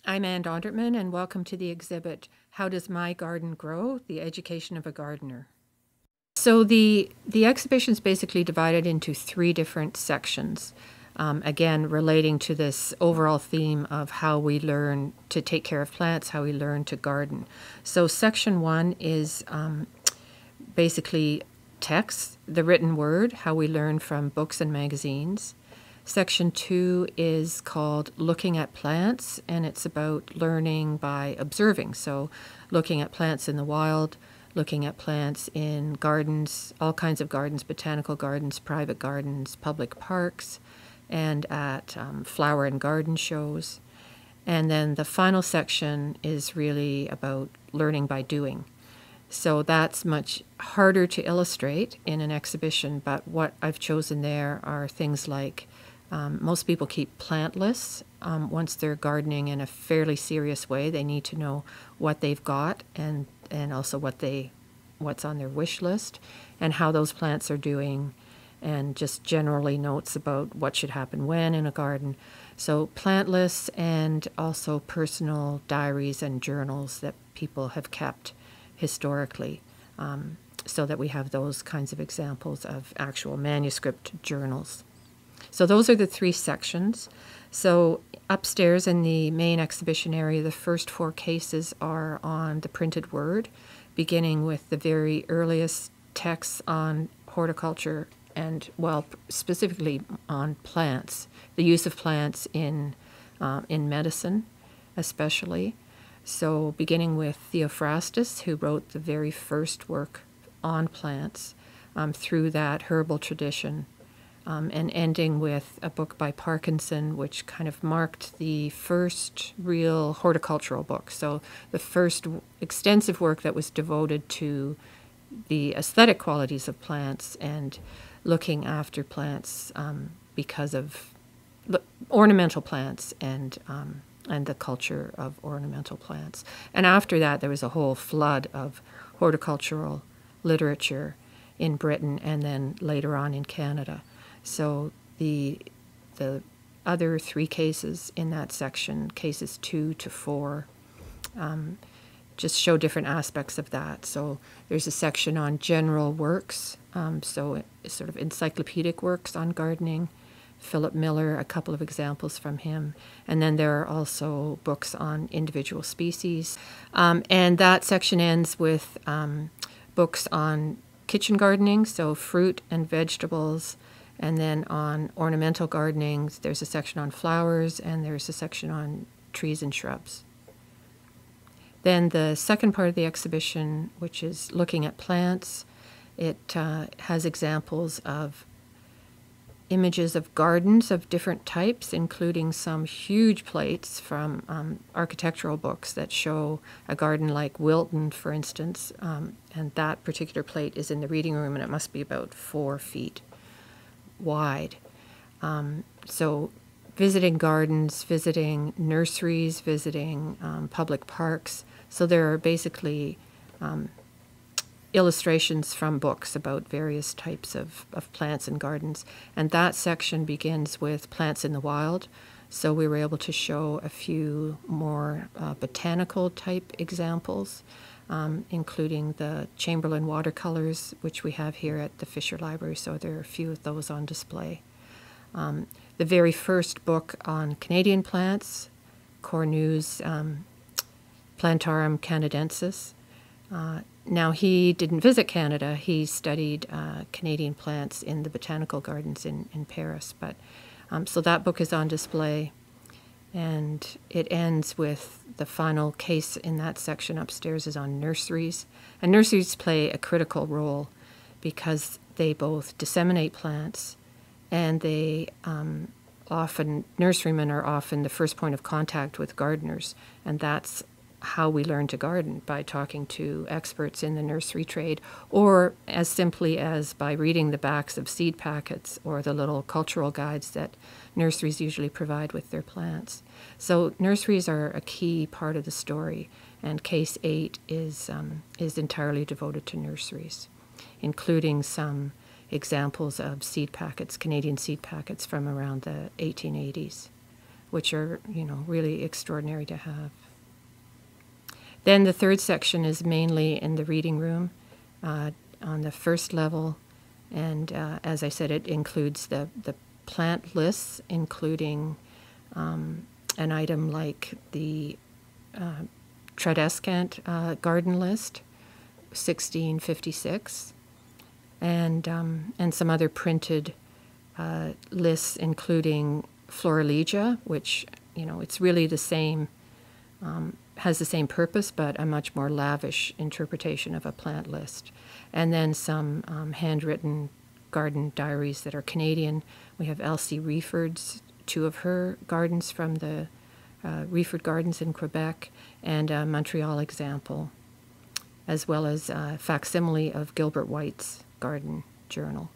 I'm Anne Dondertman, and welcome to the exhibit, How Does My Garden Grow? The Education of a Gardener. So the exhibition is basically divided into three different sections, again, relating to this overall theme of how we learn to take care of plants, how we learn to garden. So section one is basically text, the written word, how we learn from books and magazines. Section 2 is called Looking at Plants, and it's about learning by observing. So looking at plants in the wild, looking at plants in gardens, all kinds of gardens, botanical gardens, private gardens, public parks, and at flower and garden shows. And then the final section is really about learning by doing. So that's much harder to illustrate in an exhibition, but what I've chosen there are things like most people keep plant lists. Once they're gardening in a fairly serious way, they need to know what they've got and also what's on their wish list and how those plants are doing, and just generally notes about what should happen when in a garden. So plant lists and also personal diaries and journals that people have kept historically, so that we have those kinds of examples of actual manuscript journals. So those are the three sections. So upstairs in the main exhibition area, the first four cases are on the printed word, beginning with the very earliest texts on horticulture and, well, specifically on plants, the use of plants in medicine especially. So beginning with Theophrastus, who wrote the very first work on plants, through that herbal tradition, and ending with a book by Parkinson, which kind of marked the first real horticultural book. So the first extensive work that was devoted to the aesthetic qualities of plants and looking after plants because of ornamental plants and the culture of ornamental plants. And after that, there was a whole flood of horticultural literature in Britain and then later on in Canada. So the other three cases in that section, cases 2 to 4, just show different aspects of that. So there's a section on general works, so sort of encyclopedic works on gardening. Philip Miller, a couple of examples from him. And then there are also books on individual species. And that section ends with books on kitchen gardening, so fruit and vegetables. And then on ornamental gardening, there's a section on flowers, and there's a section on trees and shrubs. Then the second part of the exhibition, which is looking at plants, it has examples of images of gardens of different types, including some huge plates from architectural books that show a garden like Wilton, for instance, and that particular plate is in the reading room, and it must be about 4 feet wide. So visiting gardens, visiting nurseries, visiting public parks. So there are basically illustrations from books about various types of plants and gardens. And that section begins with plants in the wild. So we were able to show a few more botanical type examples, including the Chamberlain watercolors, which we have here at the Fisher Library. So there are a few of those on display. The very first book on Canadian plants, Cornu's Plantarum canadensis. Now, he didn't visit Canada. He studied Canadian plants in the botanical gardens in Paris. But so that book is on display, and it ends with the final case in that section upstairs is on nurseries. And nurseries play a critical role because they both disseminate plants, and they nurserymen are often the first point of contact with gardeners, and that's how we learn to garden, by talking to experts in the nursery trade, or as simply as by reading the backs of seed packets or the little cultural guides that nurseries usually provide with their plants. So nurseries are a key part of the story, and Case 8 is entirely devoted to nurseries, including some examples of seed packets, Canadian seed packets from around the 1880s. which are, really extraordinary to have. Then the third section is mainly in the reading room on the first level. And as I said, it includes the plant lists, including an item like the Tradescant garden list, 1656, and some other printed lists, including Florilegia, which, it's really the same, has the same purpose, but a much more lavish interpretation of a plant list. And then some handwritten garden diaries that are Canadian. We have Elsie Reeford's, 2 of her gardens from the Reeford Gardens in Quebec, and a Montreal example, as well as a facsimile of Gilbert White's garden journal.